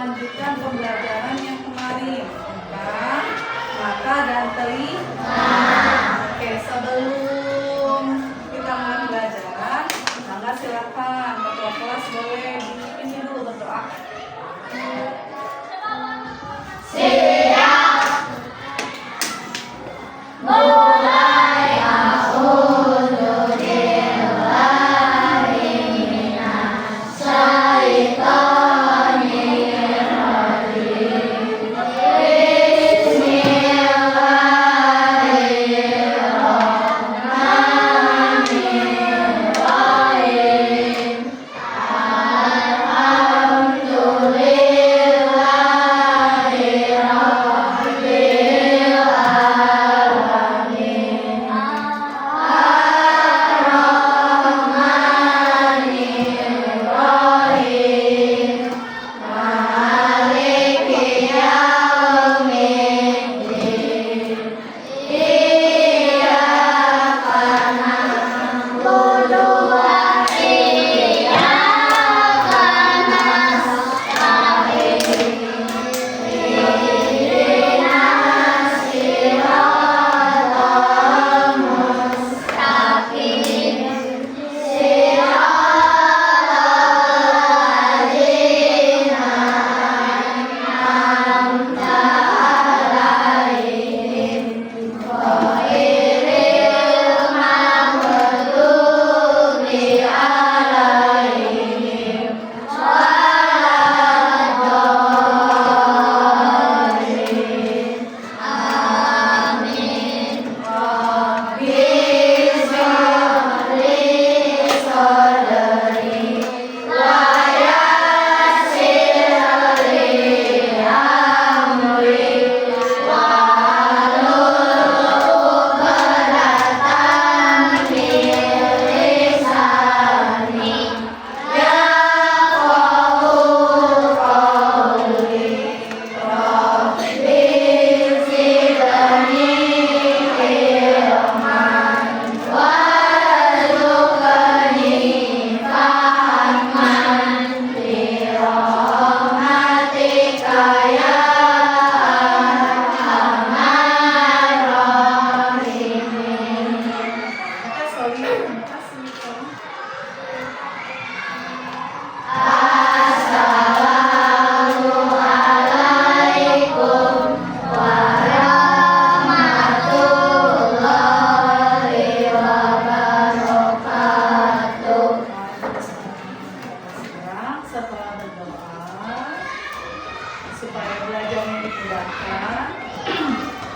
melanjutkan pembelajaran yang kemarin tentang mata dan telinga. Oke, sebelum kita mulai pembelajaran, maka silakan ketua kelas boleh ini dulu berdoa.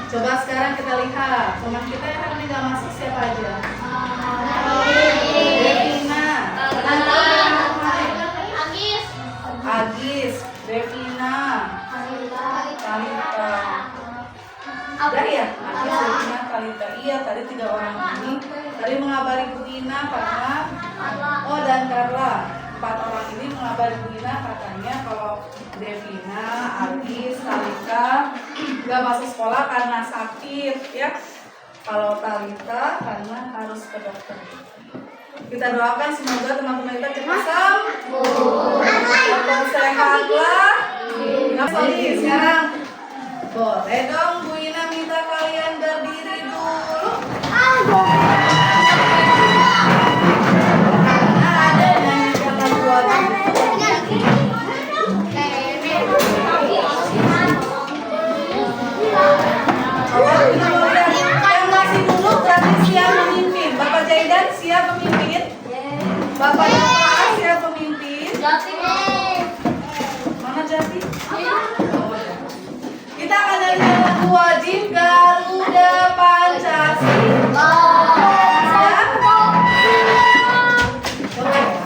Coba sekarang kita lihat teman kita yang hari ini nggak masuk siapa aja? Devina, Agis, Devina, Talita. Ada ya? Agis, Devina, Talita. Iya, tadi 3 orang ini. Tadi mengabari Bu Ina karena dan Carla. 4 orang ini mengabari Bu Ina katanya kalau Devina, Agis, Talita nggak masuk sekolah karena sakit ya. Kalau Talita karena harus ke dokter. Kita doakan semoga teman-teman kita cepat sembuh. Cepat sehatlah. Nah, sekarang boleh dong Bu Ina minta kalian berdiri dulu. Siap pemimpin? Bapak Bapak siap pemimpin? Jati. Mana Jati? Kita akan dari lagu wajib Garuda Pancasila. Siap? Oke. Pancasila.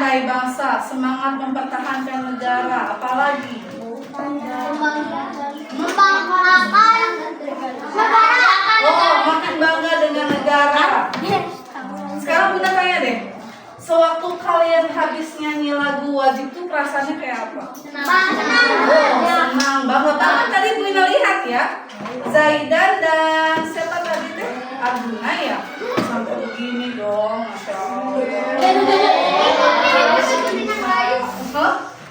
cintai bangsa, semangat mempertahankan negara, apalagi? Makin bangga dengan negara. Sekarang Bunda tanya deh, sewaktu kalian habis nyanyi lagu wajib tuh perasaannya kayak apa? Senang, bangga banget. Tadi Bunda lihat ya, Zaidan dan siapa tadi deh? Arjuna ya? Sampai begini dong, Masya Allah.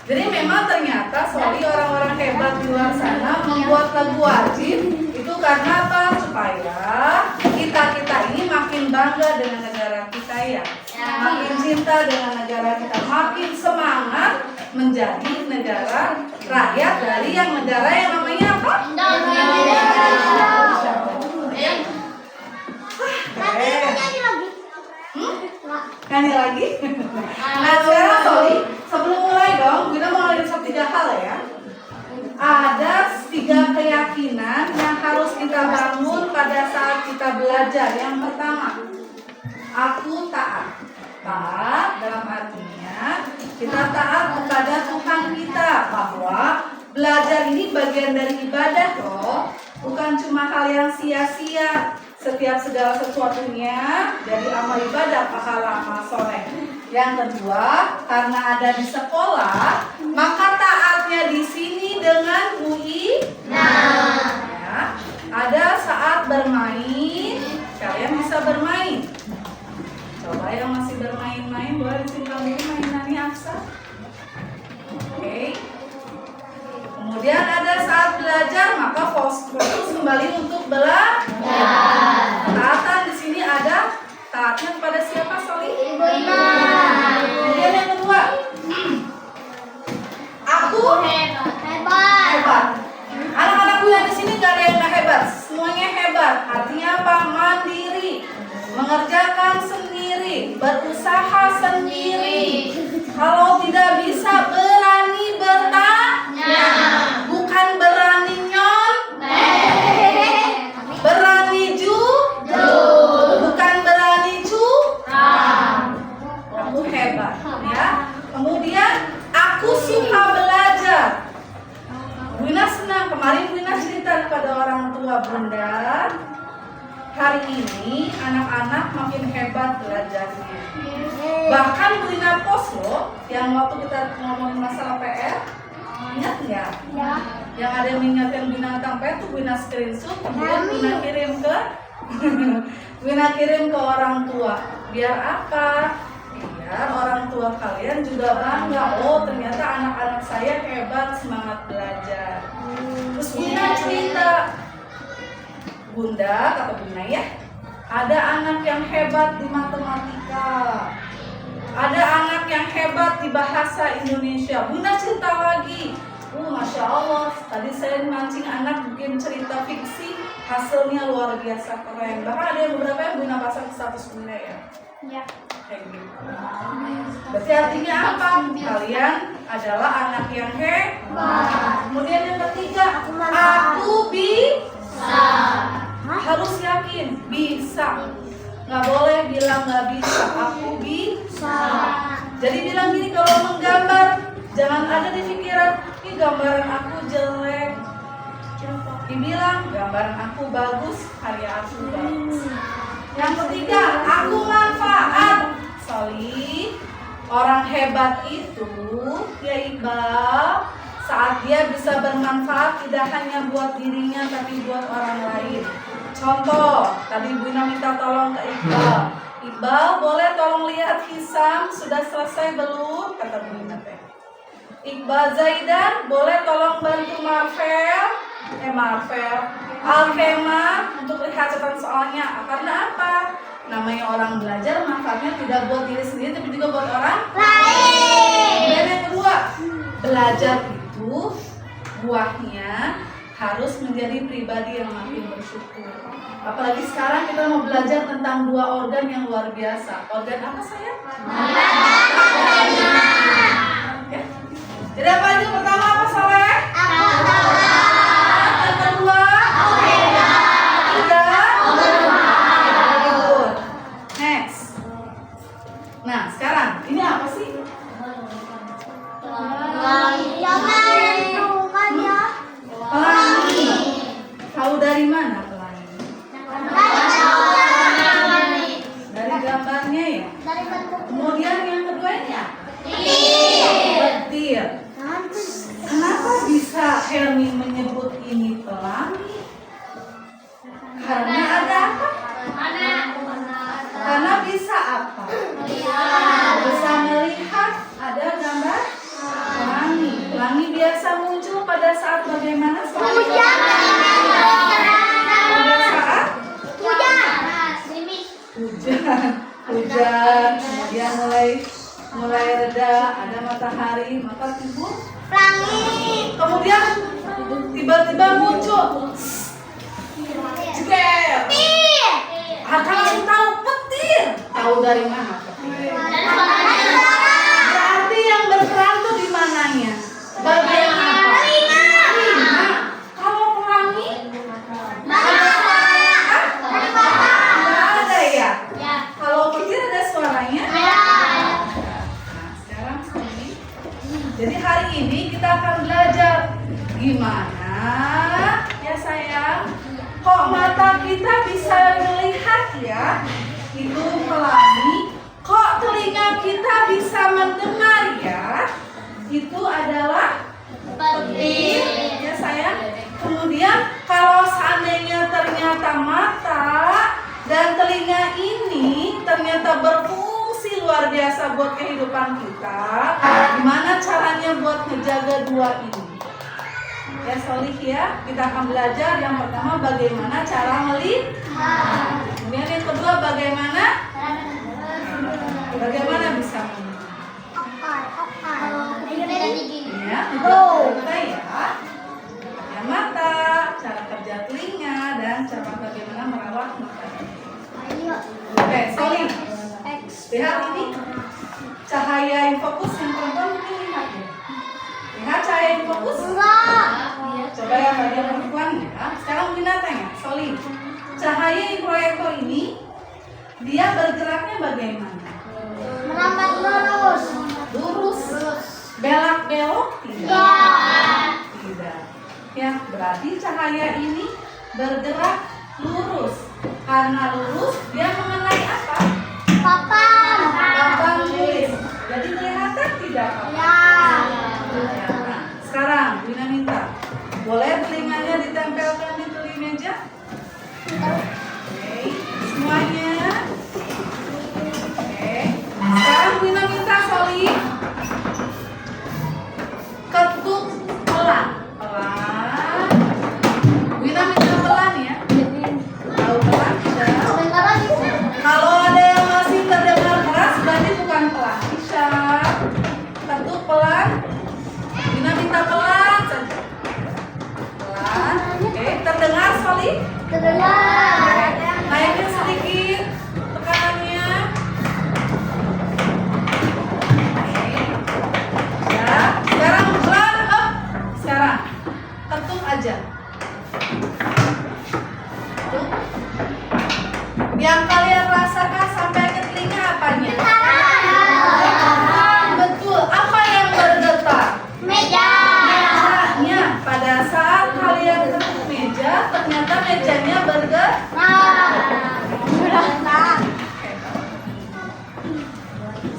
Jadi memang ternyata sorry orang-orang hebat di luar sana membuat lagu wajib itu karena apa? Supaya kita ini makin bangga dengan negara kita ya, makin cinta dengan negara kita, makin semangat menjadi negara rakyat dari yang negara yang namanya apa? Nyanyi lagi? Nah sekarang sorry, sebelum mulai dong, kita mau lihat 3 hal ya. Ada 3 keyakinan yang harus kita bangun pada saat kita belajar. Yang pertama, aku taat. Taat dalam artinya kita taat kepada Tuhan kita, bahwa belajar ini bagian dari ibadah loh, bukan cuma hal yang sia-sia. Setiap segala sesuatunya dari amal ibadah, pahala amal soleh. Yang kedua, karena ada di sekolah, maka taatnya di sini dengan UI. Ya, ada saat bermain, kalian bisa bermain. Coba yang masih bermain-main, boleh disimpan dulu mainannya Afsa. Oke. Kemudian ada saat belajar, maka fokus kembali untuk belajar. Taatan di sini ada taatnya kepada siapa, Soli? Kemudian yang kedua, aku hebat. Anak-anakku yang di sini gak ada yang gak hebat, semuanya hebat. Artinya apa? Mandiri, mengerjakan sendiri, berusaha sendiri. Kalau tidak bisa, berani bertanya, bukan berani nyontek, berani bukan berani curang. Aku hebat ya. Kemudian aku suka belajar. Bunda senang, kemarin Bunda cerita kepada orang tua Bunda, hari ini anak-anak makin hebat belajarnya. Bahkan Bunda post loh, yang waktu kita ngomongin masalah PR, ingat nggak? Ya. Yang ada yang mengingatkan Bunda tentang PR tuh Bunda screenshot, kemudian Bunda kirim ke Bunda kirim ke orang tua. Biar apa? Biar orang tua kalian juga bangga. Oh ternyata anak-anak saya hebat, semangat belajar. Terus Bunda cerita, Bunda, kata Bunda ya, ada anak yang hebat di matematika, ada anak yang hebat di bahasa Indonesia. Bunda cerita lagi, Masya Allah, tadi saya mancing anak bikin cerita fiksi, hasilnya luar biasa keren. Bahkan ada yang beberapa yang Bunda pasang status Bunda ya. Ya. Kayak gitu. Berarti artinya apa? Kalian adalah anak yang hebat. Kemudian yang ketiga, aku bisa. Harus yakin bisa, nggak boleh bilang nggak bisa. Aku bisa. Jadi bilang gini, kalau menggambar jangan ada di pikiran ini gambaran aku jelek. Dibilang gambaran aku bagus, karya aku bagus. Yang ketiga, aku manfaat. Soli, orang hebat itu ya Iqbal, saat dia bisa bermanfaat tidak hanya buat dirinya tapi buat orang lain. Contoh, tadi Bunda minta tolong ke Iqbal. Iqbal, boleh tolong lihat Hisam sudah selesai belum? Kata Bunda teh. Iqbal, Zaidan, boleh tolong bantu Marvel Alkema untuk lihat catatan soalnya. Karena apa? Namanya orang belajar, manfaatnya tidak buat diri sendiri tapi juga buat orang lain. Dan yang kedua, belajar itu buahnya harus menjadi pribadi yang makin bersyukur. Apalagi sekarang kita mau belajar tentang 2 organ yang luar biasa. Organ apa sayang? Ya. Jadi apa aja? Pertama apa Soleh? Yang kedua? Ketiga? Next. Nah sekarang ini apa sih? disebut ini pelangi? Karena ada apa? Karena bisa apa? Bisa melihat. Ada gambar pelangi. Pelangi biasa muncul pada saat bagaimana? Hujan. Pada saat hujan. Kemudian mulai reda, ada matahari, maka timbul Pelangi. kemudian tiba-tiba muncul jeder. Kalau tahu petir, tahu dari mana petir? Berarti yang berperan tuh di mananya? Bagian apa? Telinga. Kalau pelangi nggak ada ya? Kalau petir ada suaranya? Nah, sekarang ini. Jadi hari ini kita akan belajar gimana ya sayang, kok mata kita bisa melihat ya itu pelangi, kok telinga kita bisa mendengar ya itu adalah petir ya sayang. Kemudian kalau seandainya ternyata mata dan telinga ini ternyata berfungsi luar biasa buat kehidupan kita, gimana caranya buat ngejaga dua ini? Ya solih ya, kita akan belajar yang pertama bagaimana cara melihat. Kemudian yang kedua bagaimana bisa melihat. Ya, kita ya. Yang mata, cara kerja telinga dan cara bagaimana merawat mata. Oke, solih. Lihat ini cahaya yang fokus yang perempuan mungkin lihat ya. Lihat cahaya yang fokus. Coba ya bagian perempuan ya. Sekarang binatang ya, Solin. Cahaya yang proyektor ini dia bergeraknya bagaimana? Merambat lurus. Lurus. Belak-belok tidak. Tidak. Ya, berarti cahaya ini bergerak lurus. Karena lurus dia mengenai apa? Papan. Papan tulis. Jadi kelihatan tidak apa? Ya. Nah, sekarang Wina minta, boleh telinganya ditempelkan di telinga meja? Oke, semuanya. Oke, sekarang Wina minta Soli ketuk pelan. Wina minta pelan ya. Tahu pelan tidak? Sebentar lagi. Kalau ada yang masih terdengar keras berarti bukan pelan. Bisa ketuk pelan. Wina minta pelan saja. Pelan. Oke, terdengar Soli? Terdengar. Naikin sedikit tekanannya. Oke. Ya, sekarang pelan up. Sekarang ketuk aja. Ketuk. Yang kalian rasakan sampai ke telinga apanya? Betul. Apa yang bergetar? Meja. Mejanya. Pada saat kalian ketuk meja, ternyata mejanya bergetar.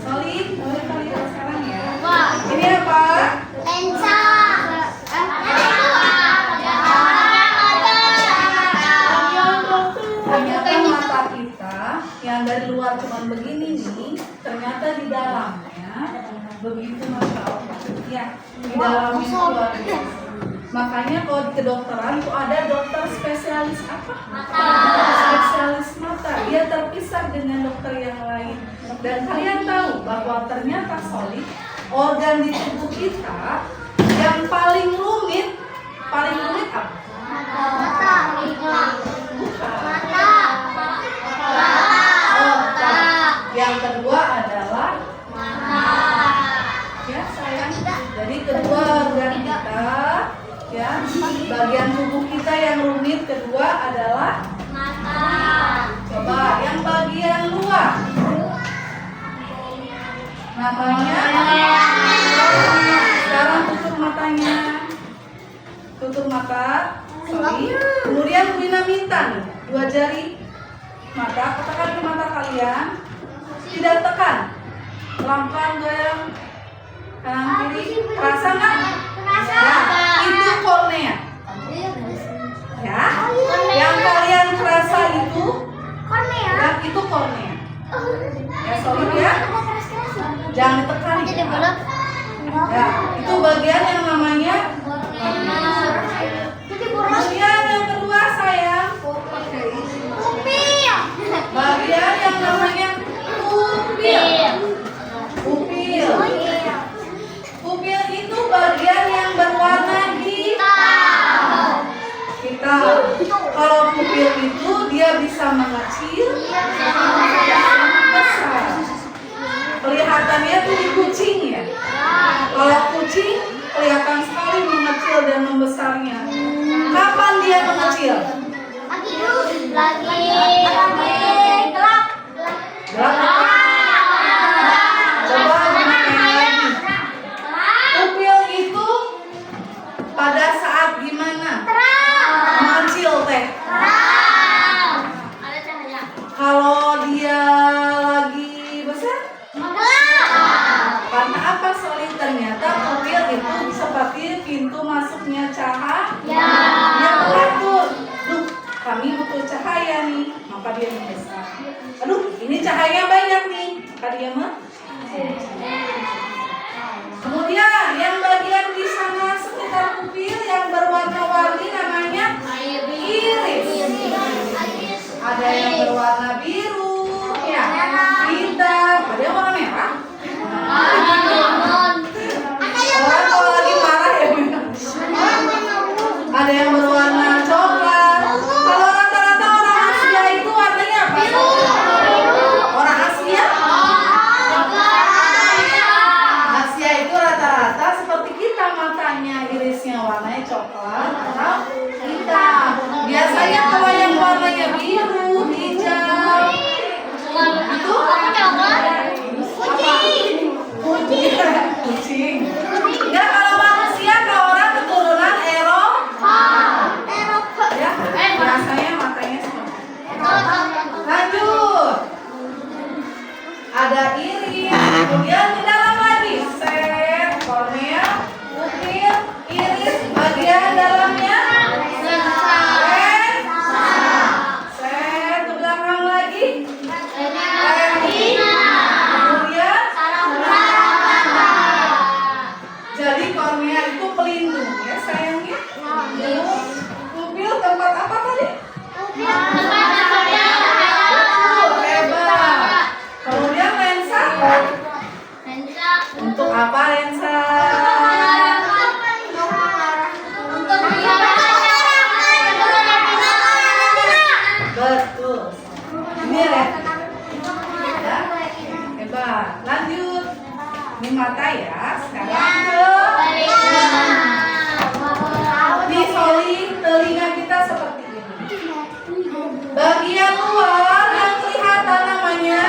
Solid, boleh kalian sekarang ya. Ini apa? Lensa. Ternyata mata kita yang dari luar cuma begini nih, ternyata di dalamnya begitu Masya Allah. Ya, di dalamnya itu luar biasa. Makanya kalau di kedokteran itu ada dokter spesialis apa? Spesialis mata. Dia terpisah dengan dokter yang lain. Dan kalian tahu bahwa ternyata solid organ di tubuh kita yang paling rumit apa? Yang kedua adalah ya sayang. Jadi kedua organ kita ya, bagian tubuh kita yang rumit kedua adalah coba yang bagian luar matanya. Sekarang tutup matanya, tutup mata. Sorry. Kemudian Wina minta nih, 2 jari mata, tekan ke mata kalian, tidak tekan, pelan-pelan goyang kanan kiri. Terasa nggak? Ya, itu kornea. Ya, yang kalian kerasa itu, Kornea. yang itu kornea. Ya, solid ya. Jangan ditekan Jadi ya. bulat. Ya, itu bagian yang namanya. Jadi bulat. Bagian yang kedua sayang, Pupil. bagian yang namanya pupil. Pupil. Pupil itu bagian yang berwarna hitam. Kalau pupil itu dia bisa mengecil, besar. Kelihatannya tuh di kucing ya. Kalau kucing kelihatan sekali mengecil dan membesarnya. Kapan dia mengecil? Lagi gelap. Gelap apa? Coba gunakan lagi. Pupil itu pada saat gimana? Mengecil teh. Ada cahaya. Kalau dia lagi besar? Karena apa Solid? Ternyata pupil itu seperti pintu masuknya cahaya. Dia mengatur. Duh, kami butuh cahaya nih, maka dia membesar. Aduh, ini cahaya banyak nih, maka dia Kemudian yang bagian di sana sekitar pupil yang berwarna-warni namanya iris. Ada yang berwarna biru, ya, hitam, ada yang warna merah. Orang kalau lagi marah ya. Ada yang berwarna coklat. Kalau rata-rata orang Asia itu warnanya apa? Orang Asia? Asia itu rata-rata seperti kita, matanya irisnya warnanya coklat atau hitam. Biasanya kalau yang warnanya biru, hijau, itu kucing. Ya, kalau manusia, kalau orang keturunan Eropa. Ya, biasanya matanya seperti itu. Lanjut. Ada iris, kemudian di dalam lagi set, kornea, pupil, iris, bagian dalamnya set, ke belakang lagi, kemudian jadi kornea itu pelindung ya sayangnya. Pupil tempat apa tadi? Hebat. Kemudian lensa. Untuk apa lensa? Betul. Ini ya. Hebat. Lanjut. Ini mata ya. Sekarang di Solid telinga kita seperti ini. Bagian luar yang kelihatan namanya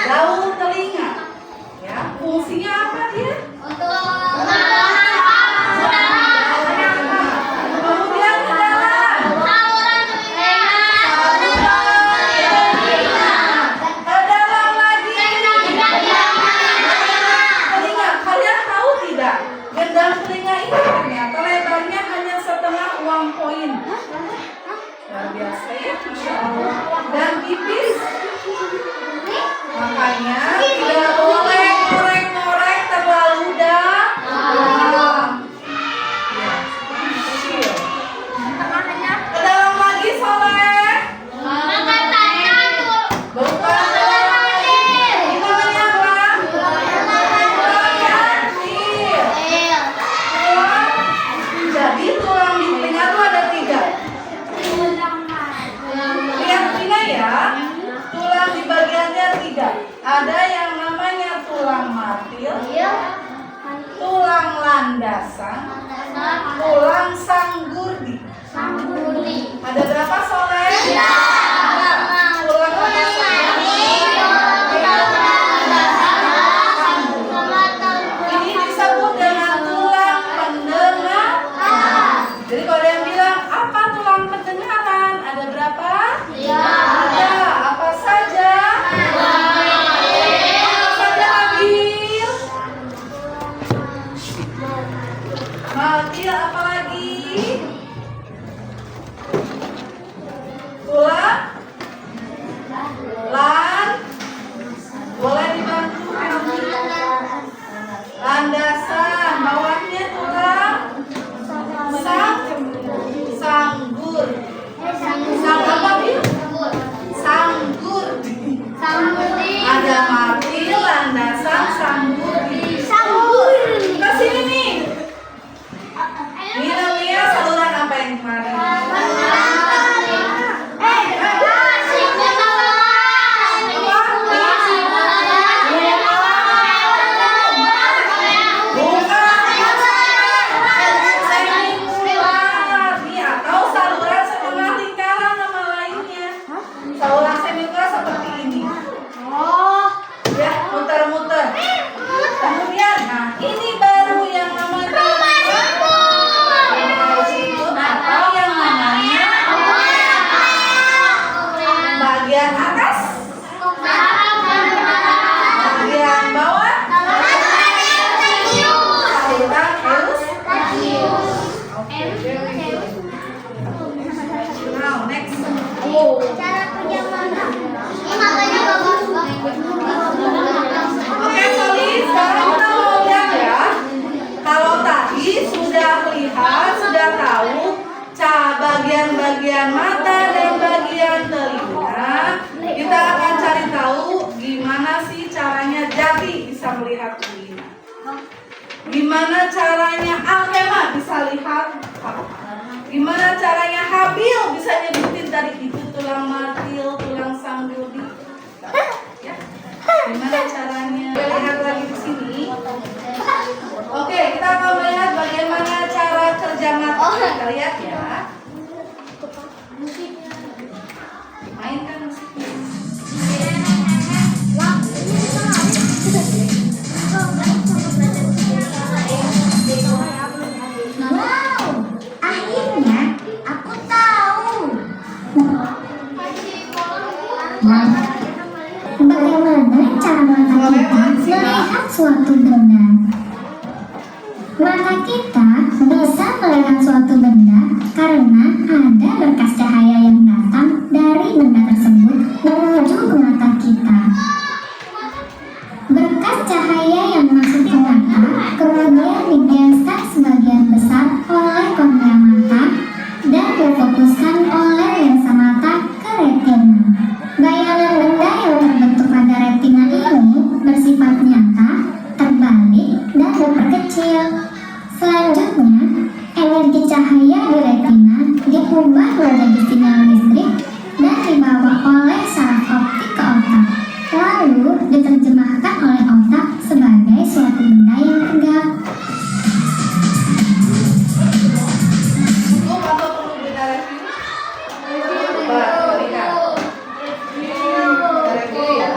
daun telinga. Ya, fungsinya apa dia? Kemudian ke dalam. Ke dalam lagi. Telinga. Kalian tahu tidak? Gendang telinga ini ternyata lebarnya hanya setengah uang koin. Luar biasa ya, Masya Allah. Dan tipis. Makanya tidak boleh ngorek-ngorek terlalu dalam. Ya, kecil. Ke dalam lagi Soleh. Bukan. Ini namanya apa? Tulang kecil. Jadi tulang di telinga itu ada 3. Lihat ini ya. Tulang di bagiannya 3. Ada yang namanya tulang martil, tulang landasan, tulang sanggurdi. Ada berapa Soleh? Tulang landasan. Ini disebut dengan tulang pendengar. Jadi kalau ada yang bilang apa tulang pendengaran? Ada berapa? Ada. Apa saja? Apa saja Abil? Maltil apa lagi? Tulang. Lan. Boleh dibantu? Landasan. Bawahnya tulang. Sanggur. Sang apa, Bil? Sanggur. Ada martil, landasan, sanggur. Ke sini nih. Minumnya saluran apa yang kemarin? Saluran semikular seperti ini. Ya, muter-muter. Kemudian, nah ini baru yang namanya sikut atau yang namanya bagian atas, bagian bawah, saluran halus. Oke, very good. Now next. Oke, Soli, sekarang kita mau lihat ya. Kalau tadi sudah lihat, sudah tahu bagian-bagian mata dan bagian telinga, kita akan cari tahu gimana sih caranya Jati bisa melihat telinga. Gimana caranya Alkema bisa lihat? Gimana caranya Habil bisa nyebutin tadi itu tulang martil, tulang sanggudi? Ya. Gimana caranya? Lihat lagi di sini. Oke, kita akan melihat bagaimana cara kerja mata. Kita lihat ya. Mainkan musiknya. Wow, akhirnya aku tahu. Bagaimana cara mata kita melihat suatu benda? Mata kita bisa melihat suatu benda karena ada berkas cahaya yang datang dari benda tersebut menuju ke mata kita. Berkas cahaya yang masuk ke mata kemudian digesek sebagian besar oleh kornea mata dan difokuskan oleh lensa mata ke retina. Bayangan benda yang terbentuk pada retina ini bersifat nyata, terbalik, dan diperkecil. Selanjutnya, energi cahaya di retina diubah menjadi sinyal listrik dan dibawa oleh saraf optik ke otak, lalu diterjemahkan oleh otak sebagai suatu benda yang tegak. Cukup atau perlu kita review? Coba lihat. Review ya.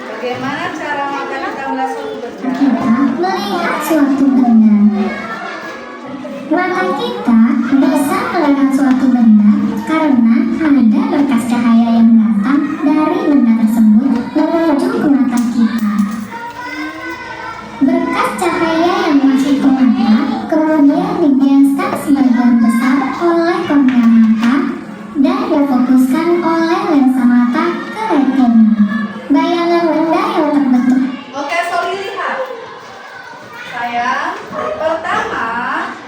Bagaimana cara mata kita melihat suatu benda? Kita melihat suatu benda. Mata kita bisa melihat suatu benda karena ada berkas cahaya yang datang dari benda tersebut menuju ke mata kita. Berkas cahaya yang masuk ke mata kemudian digesek sebagian besar oleh kornea mata dan difokuskan oleh lensa mata ke retina. Bayangan benda yang terbentuk. Oke, Soli lihat. Sayang, pertama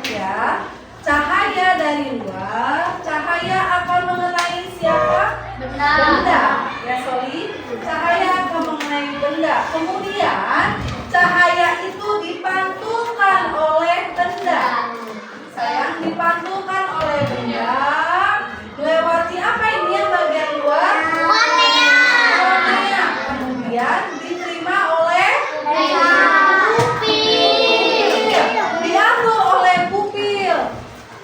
ya, cahaya dari luar, cahaya akan mengenai siapa? Benda. Ya, Soli, cahaya akan mengenai benda. Kemudian cahaya itu dipantulkan oleh benda. Sayang, dipantulkan oleh benda. Melewati apa ini yang bagian luar? Kornea. Kemudian diterima oleh pupil. Diatur oleh pupil.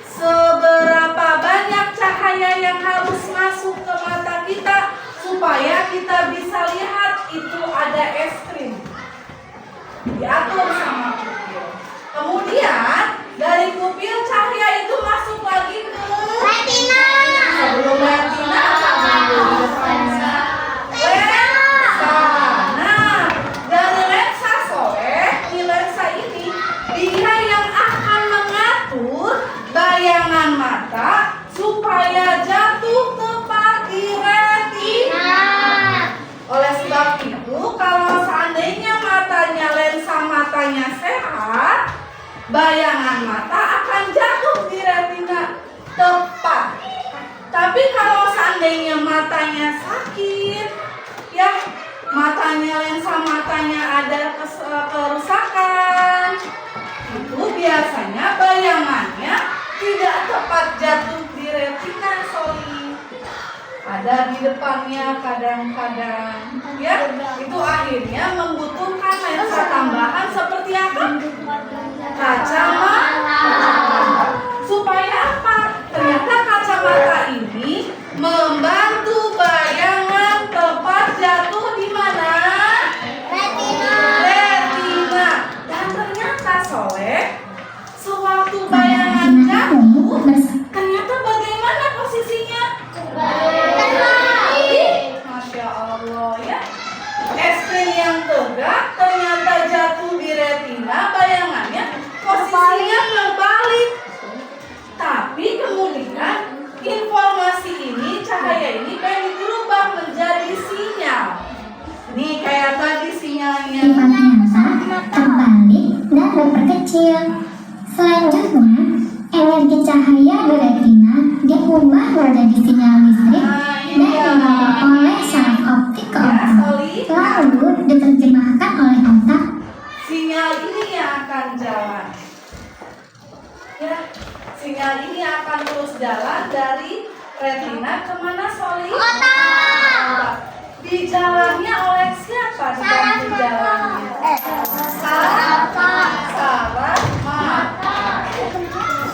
Seberapa banyak cahaya yang harus masuk ke mata kita supaya kita bisa lihat itu ada es krim. Diatur sama pupil. Kemudian dari pupil cahaya itu masuk lagi ke retina. Sebelum retina lensa. Nah, dari lensa bayangan mata akan jatuh di retina tepat. Tapi kalau seandainya matanya sakit, ya lensa matanya ada kerusakan, itu biasanya bayangannya tidak tepat jatuh di retina, sorry. Ada di depannya kadang-kadang, ya itu akhirnya membutuhkan lensa tambahan seperti apa? Kacamata. Supaya apa? Ternyata kacamata ini membantu bayangan tepat jatuh di mana? Retina. Dan ternyata Soleh, sewaktu bayangan jatuh, ternyata bagaimana posisinya? Masya Allah, ya. Es krim yang tegak ternyata jatuh di retina, bayangannya posisinya terbalik. Tapi kemudian informasi ini, cahaya ini pengen dirubah menjadi sinyal. Nih kayak tadi sinyalnya. Sifat nyata, terbalik, dan berperkecil. Selanjutnya, energi cahaya di retina diubah menjadi sinyal listrik dan dibawa oleh saraf optik ke otak, lalu diterjemahkan oleh otak. Sinyal ini yang akan jalan. Ya, sinyal ini akan terus jalan dari retina kemana, Soli? Otak. Di jalannya oleh siapa? Di jalannya? Saraf mata.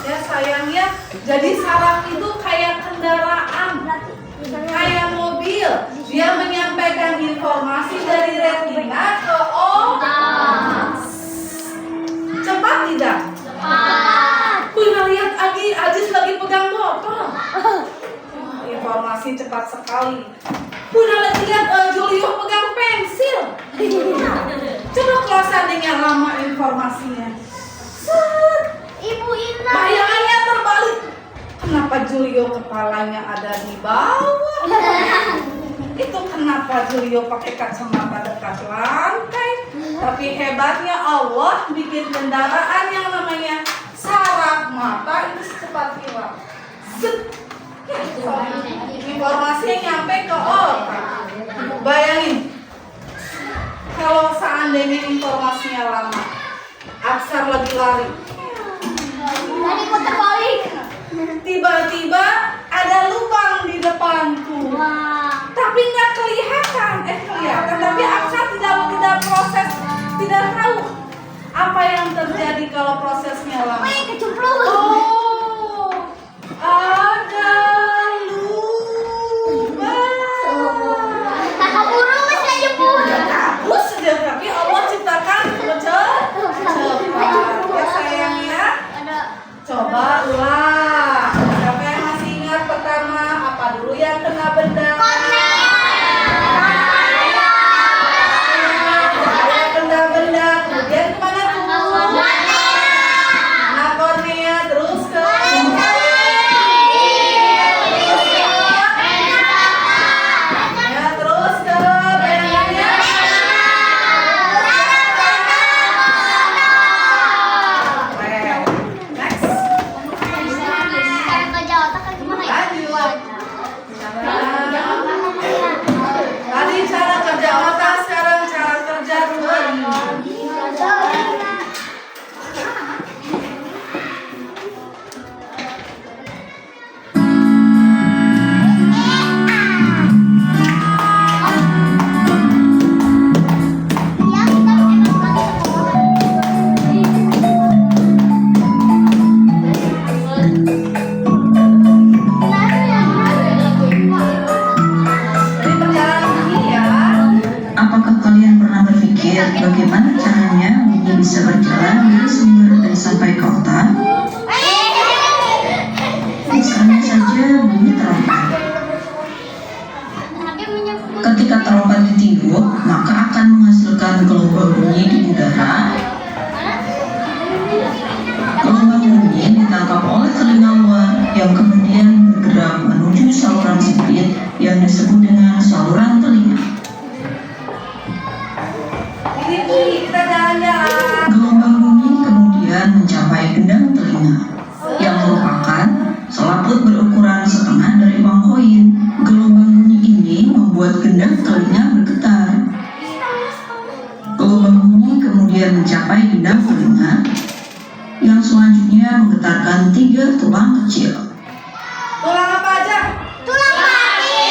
Ya sayangnya, jadi saraf itu kayak kendaraan, kayak mobil. Dia menyampaikan informasi dari retina ke otak. Cepat tidak? Pernah lihat Ajis lagi pegang motor. Informasi cepat sekali. Pernah lihat Julio pegang pensil. Coba kalau seandainya lama informasinya. Ibu Ina. Bayangannya terbalik. Kenapa Julio kepalanya ada di bawah? Itu kenapa Julio pakai kacamata dekat lantai? Tapi hebatnya Allah bikin kendaraan yang namanya saraf mata itu secepat kilat. Informasinya nyampe ke otak. Bayangin, kalau seandainya informasinya lama, Aksar lagi lari. Tadi putar balik. Tiba-tiba ada lubang di depanku. Wah. Tapi nggak kelihatan, kelihatan. Tapi Aksar tidak proses, tidak tahu apa yang terjadi kalau prosesnya lama. Wih, kecemplung. Oh, ada lubang. Keburu mas jemput. Hapus saja, tapi Allah ciptakan cepat. Ya sayangnya, coba ulang. Siapa yang masih ingat pertama apa dulu yang kena benda? Benda-benda, kemudian kemana tuh? Nah, kornea, terus ke ya, terus ke bayangannya. Next. Sekarang kerja otak kan gimana ya? Lanjut. Tadi cara kerja otak, sekarang cara kerja tubuh. Jadi perjalanan ini ya. Apakah kalian pernah berpikir bagaimana caranya bunyi bisa berjalan dari sumber dan sampai ke otak? Misalnya saja bunyi terompet. Ketika terompet ditiup, maka akan menghasilkan gelombang bunyi di udara. Gelombang bunyi ditangkap oleh telinga luar yang kemudian bergerak menuju saluran sempit yang disebut dengan saluran telinga. Ini bunyi, kita jalan-jalan. Gelombang bunyi kemudian mencapai telinga, yang merupakan selaput berukuran setengah dari uang koin. Gelombang bunyi ini membuat gendang telinga bergetar. Gelombang bunyi kemudian mencapai gendang telinga, yang selanjutnya menggetarkan 3 tulang kecil. Tulang apa aja? Tulang kaki.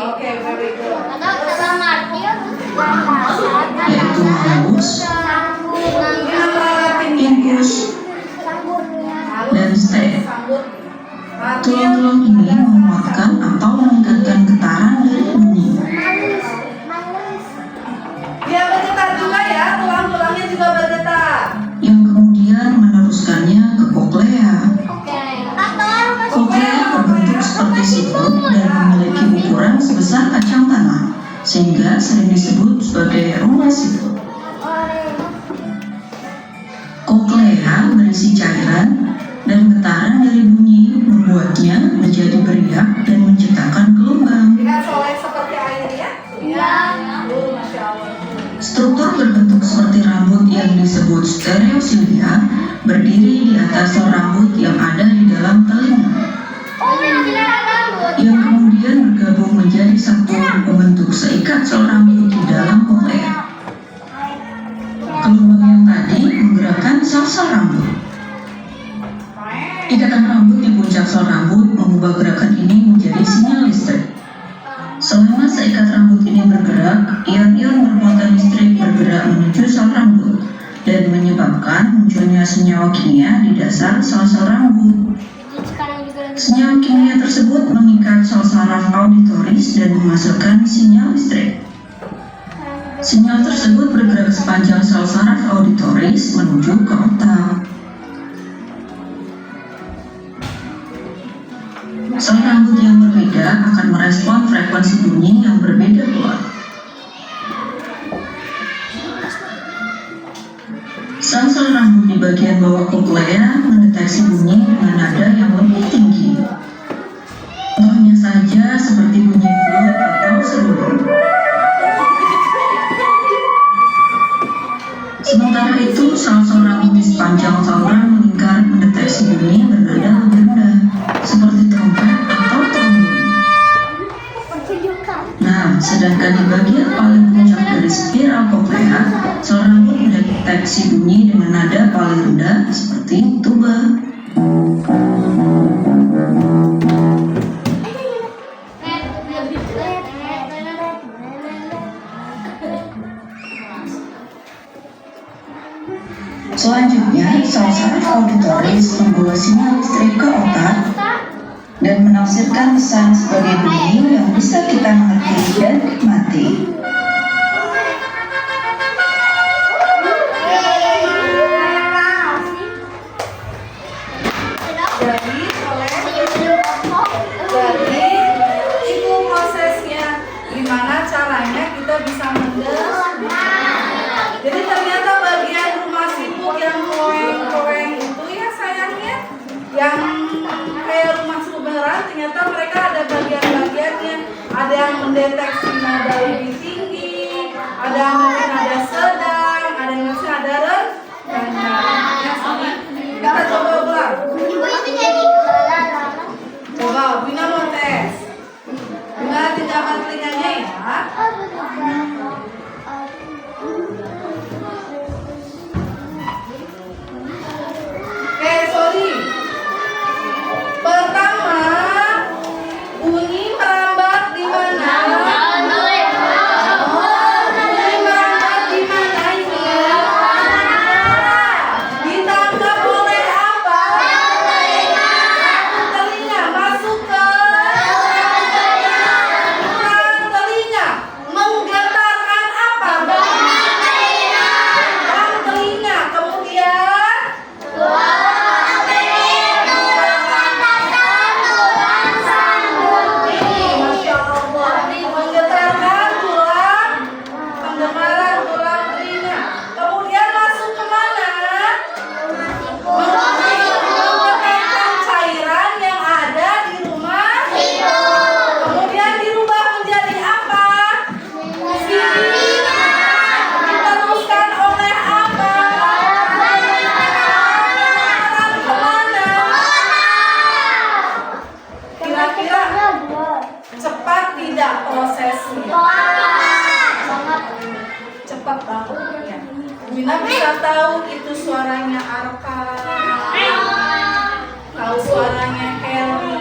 Oke, very good. Atau tulang martil. Yaitu halus, Ini nama latinnya. infus, dan stem. Sambut. Martil. Tulang-tulang ini menguatkan atau meningkatkan getaran dari bunyi. Dia bergetar juga ya, tulang-tulangnya juga bergetar. Yang kemudian meneruskannya ke koklea. Koklea berbentuk seperti siput dan memiliki ukuran sebesar kacang tanah, sehingga sering disebut sebagai rumah siput. Koklea berisi cairan, dan getaran dari bunyi membuatnya menjadi beriak dan menciptakan gelombang. Lihat soleh seperti air ya. Iya. Masya Allah. Struktur berbentuk seperti rambut yang disebut stereocilia berdiri di atas sel rambut yang ada di dalam telinga, yang kemudian bergabung menjadi satu membentuk seikat sel rambut di dalam koklea. Gelombang yang tadi menggerakkan sel-sel rambut. Ikatan rambut di puncak sel rambut mengubah gerakan ini menjadi sinyal listrik. Selama seikat rambut ini bergerak, ion-ion bermuatan listrik bergerak menuju sel rambut dan menyebabkan munculnya senyawa kimia di dasar sel-sel rambut. Senyawa kimia tersebut mengikat sel saraf auditoris dan menghasilkan sinyal listrik. Sinyal tersebut bergerak sepanjang sel saraf auditoris menuju ke otak. Sel rambut yang berbeda akan merespon frekuensi bunyi yang berbeda pula. Sel-sel rambut di bagian bawah koklea mendeteksi bunyi dengan nada yang lebih tinggi. Contohnya saja seperti bunyi flute atau seruling. Sementara itu, sel-sel rambut di sepanjang saluran melingkar mendeteksi bunyi bernada lebih rendah, seperti trompet atau trombon. Nah, sedangkan di bagian paling puncak dari spiral koklea, sel rambut mendeteksi bunyi dengan nada paling rendah, seperti tuba. Selanjutnya, sel saraf auditoris membawa sinyal listrik ke otak dan menafsirkan pesan sebagai bunyi yang bisa kita mengerti dan nikmati. Jadi soleh. Jadi itu prosesnya. Gimana caranya kita bisa mendengar. Jadi ternyata bagian rumah siput yang koeng-koeng itu ya sayangnya, yang kayak rumah siput beneran, ternyata mereka ada bagian-bagiannya. Ada yang mendeteksi nada lebih tinggi, ada yang mungkin nada sedang, ada yang mungkin nada rendah. Ya, sini. Kita coba ulang. Coba, Bina mau tes. Bina tindakan telinganya ya. Oke, sorry. Pertama, bunyi merambat di mana? Bunyi merambat Cepat tahu ya. Bina bisa tahu itu suaranya Arka, tahu suaranya Kelly.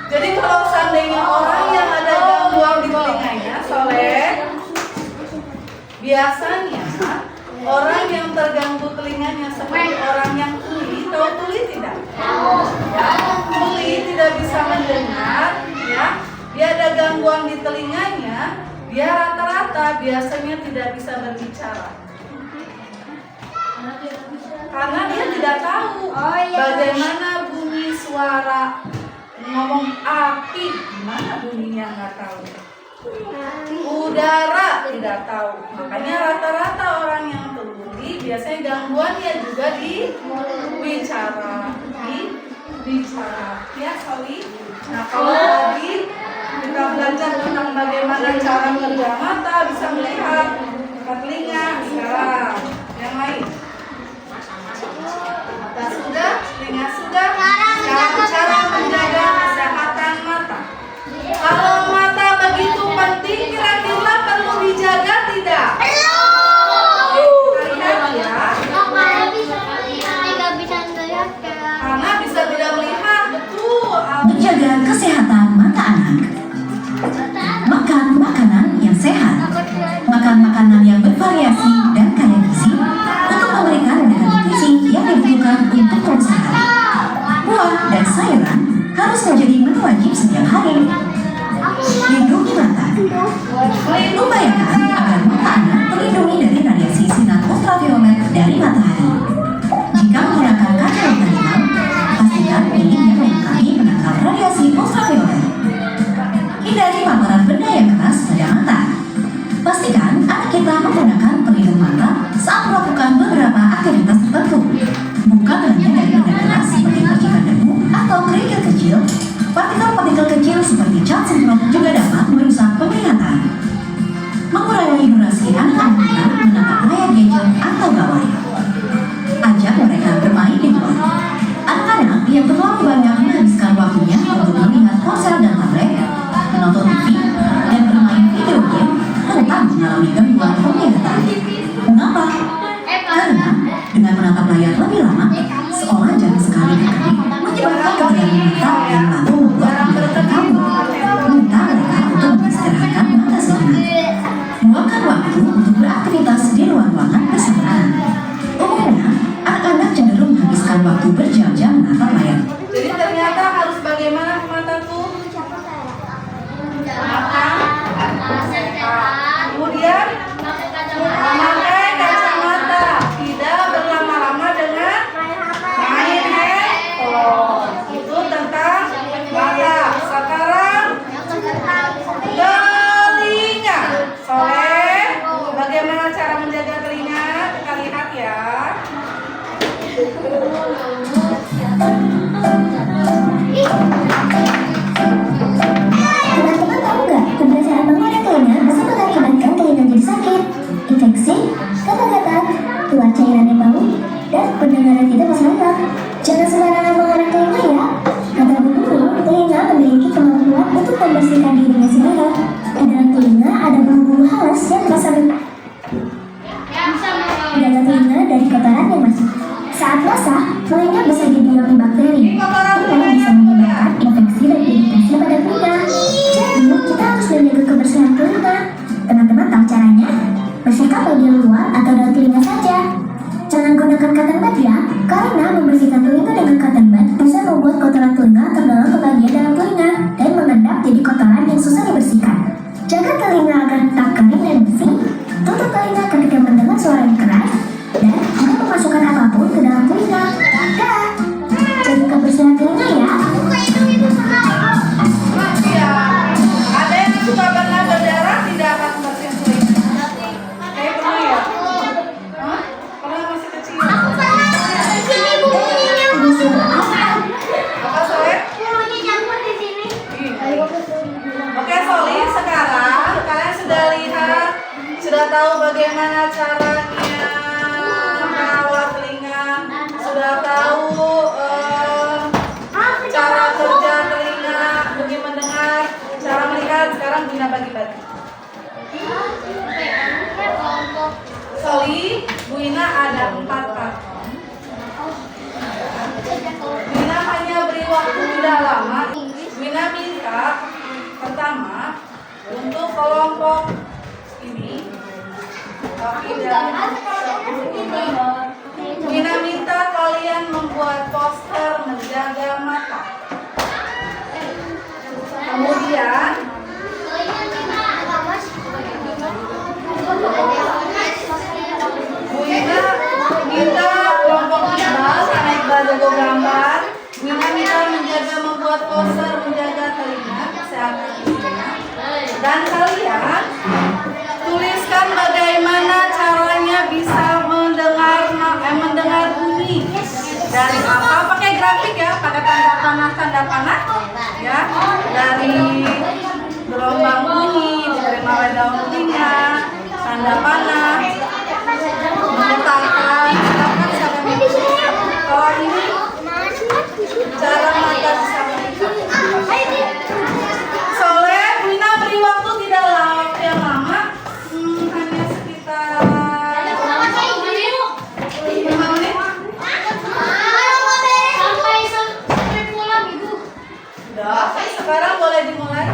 Jadi kalau seandainya orang yang ada gangguan di telinganya, Soleh, biasanya orang yang terganggu telinganya seperti orang yang tuli, tahu tuli tidak? Ya, tuli tidak bisa mendengar, ya. Dia ada gangguan di telinganya, dia rata-rata biasanya tidak bisa berbicara. Karena dia tidak tahu bagaimana bunyi suara ngomong api, gimana bunyinya nggak tahu. Udara tidak tahu. Makanya rata-rata orang yang tuli biasanya gangguannya juga di bicara, ya Soli. Nah kalau tadi kita belajar tentang bagaimana cara kerja mata, bisa melihat ke telinga. Sekarang yang lain. Mata sudah, telinga sudah. Cara menjaga kesehatan mata. Kalau mata begitu penting, kira-kira perlu dijaga tidak? Lihat ya. Karena bisa tidak melihat, betul. Menjaga kesehatan mata anak. Makan makanan yang sehat. Makan makanan yang bervariasi dan kaya gizi untuk memberikan nutrisi yang dibutuhkan untuk kesehat. Buah dan sayuran harus menjadi menu wajib setiap hari. Lindungi mata. Upayakan agar mata anak terlindungi dari radiasi sinar ultraviolet dari matahari. Jika menggunakan kacamata hitam, pastikan ini yang melengkapi penangkal radiasi ultraviolet. Hindari paparan benda yang keras pada mata. Pastikan anak kita menggunakan pelindung mata saat melakukan beberapa aktivitas tertentu. Bukan hanya dari benda keras seperti percikan debu atau kerikil kecil, partikel-partikel kecil seperti cat semprot juga dapat merusak penglihatan. Mengurangi durasi anak-anak kita menatap layar gadget atau gawai. Ajak mereka bermain di luar. Anak-anak yang terlalu banyak menghabiskan waktunya untuk melihat ponsel dan tablet, menonton TV, dan bermain video game rentan mengalami gangguan penglihatan. Mengapa? Karena dengan menatap layar lebih lama, seolah jari sekali berkedip menyebabkan ketegangan mata yang lalu membuat penglihatan kabur. Minta mereka untuk mengistirahatkan mata sejenak. Luangkan waktu untuk beraktivitas di luar ruangan bersama. Umumnya, anak-anak cenderung menghabiskan waktu berjam-jam menatap layar. Jadi ternyata harus bagaimana mata tuh? Kemudian memakai kacamata, tidak berlama-lama dengan main handphone. Itu tentang mata. Sekarang telinga. Soleh, bagaimana cara menjaga telinga? Kita lihat ya. Teman-teman tahu nggak kebiasaan mengoyak telinga bisa mengakibatkan telinga jadi sakit, infeksi, gatal-gatal, keluar cairan yang bau, dan pendengaran kita bisa hilang. Jangan sembarangan mengoyak telinga ya. Kata Bu Guru, telinga memiliki kemampuan untuk membersihkan dirinya sendiri. Di dalam telinga ada bulu-bulu halus yang terasa di dalam telinga dari kotoran yang masuk. Saat basah, telinga bisa didiami bakteri. Ini bisa menyebabkan infeksi dan iritasi pada telinga. Jadi, kita harus menjaga kebersihan telinga. Teman-teman tahu caranya? Bersihkan bagian luar atau dalam telinga saja. Jangan gunakan cotton bud ya, karena membersihkan telinga dengan cotton bud bisa membuat kotoran telinga terdalam ke bagian dalam telinga dan mengendap jadi kotoran yang susah dibersihkan. Jaga telinga agar tetap kering dan bersih. Tutup telinga ketika mendengar suara yang keras dan jangan memasukkan apapun ke dalam telinga. Dah. Jaga kebersihan telinga ya. Ya, ada yang suka pernah berdarah tidak akan bersihin telinga. Kayak pernah ya? Hah? Pernah masih kecil? Apa Soleh? Oke Soli, sekarang kalian sudah lihat, sudah tahu bagaimana caranya merawat telinga, sudah tahu cara kerja telinga, bagaimana mendengar, cara melihat. Sekarang Bina bagi-bagi. Soli, Bu Ina ada 4 karton. Bu Ina hanya beri waktu tidak lama. Bu Ina minta pertama untuk kelompok ini, tapi dalam Bu Ina minta kalian membuat poster menjaga mata. Kemudian Bu Ina minta kelompok Iqbal karena Iqbal jago gambar. Bu Ina minta menjaga membuat poster menjaga telinga kesehatan telinga. Dan kalian tuliskan bagaimana caranya bisa mendengar bunyi. Dari apa? Pakai grafik ya, pakai tanda panah ya. Dari gelombang bunyi, dari mawar daun telinga, tanda panah, menggetarkan. Silakan siapa yang mau? Kalau ini cara mata bisa melihat. Soleh, Bu Ina beri waktu tidak waktu yang lama, hanya sekitar 5 menit. Udah, sekarang boleh dimulai.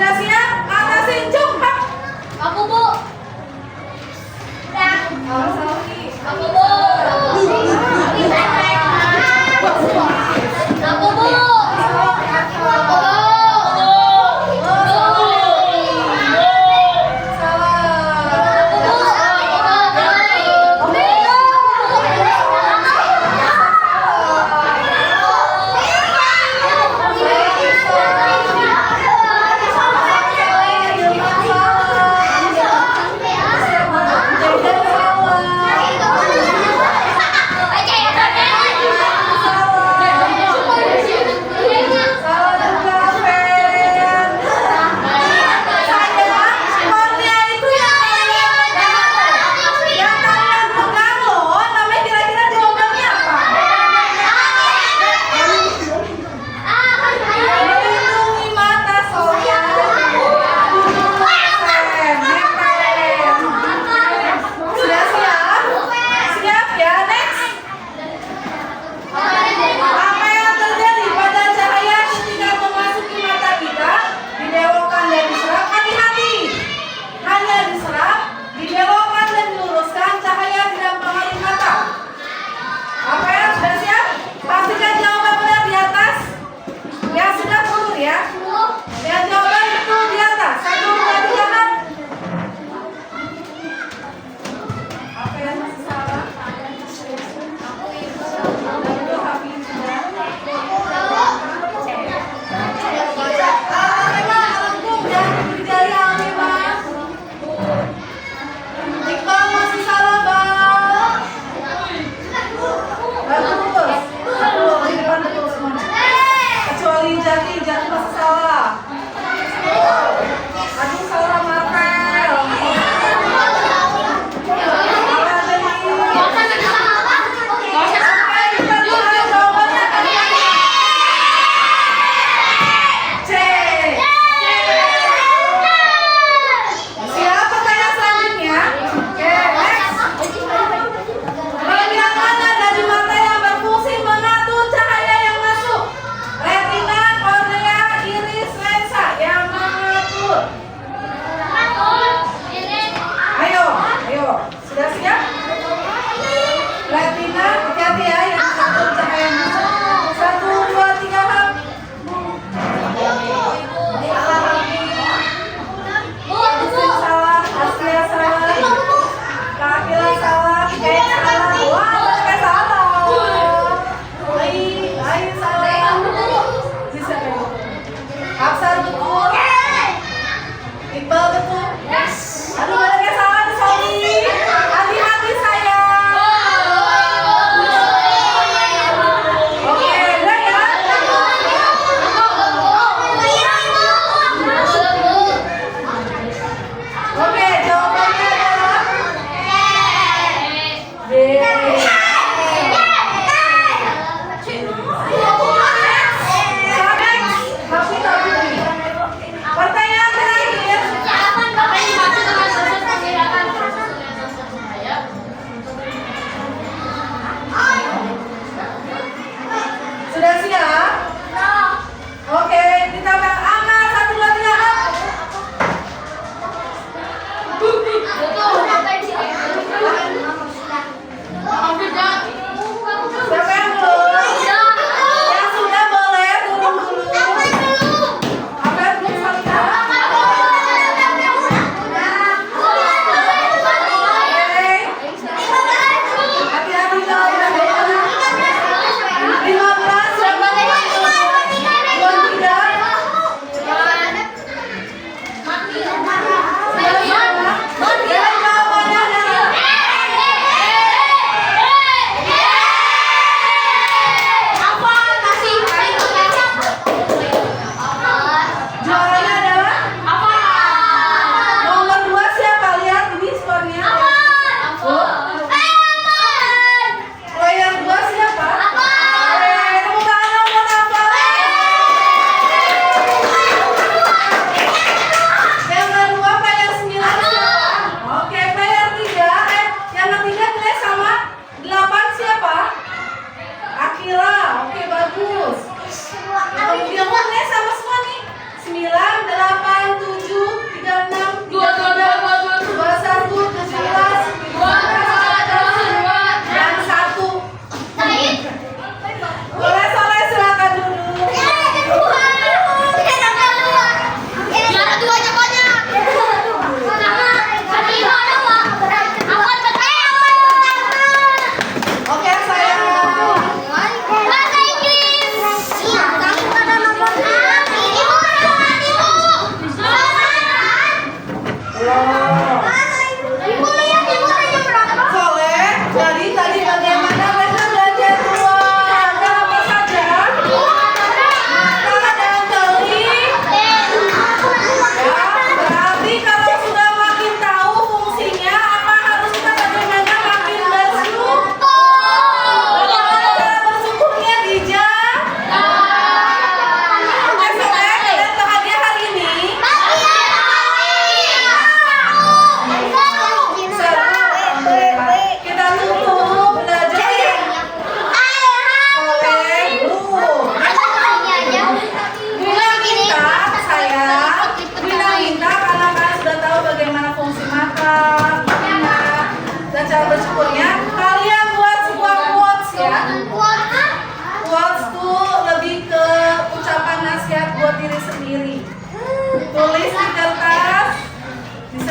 Sudah siap? Langkah sinjung. Hap. Aku bu. Udah. Awas lagi. Aku bu. Aku bu. Salah.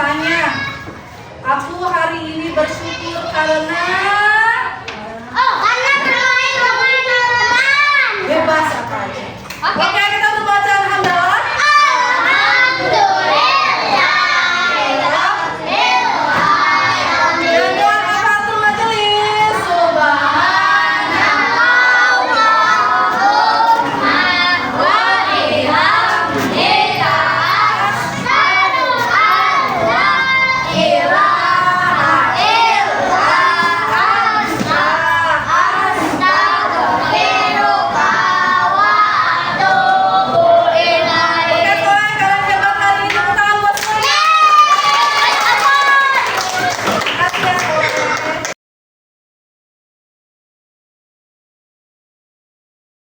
Misalnya, aku hari ini bersyukur karena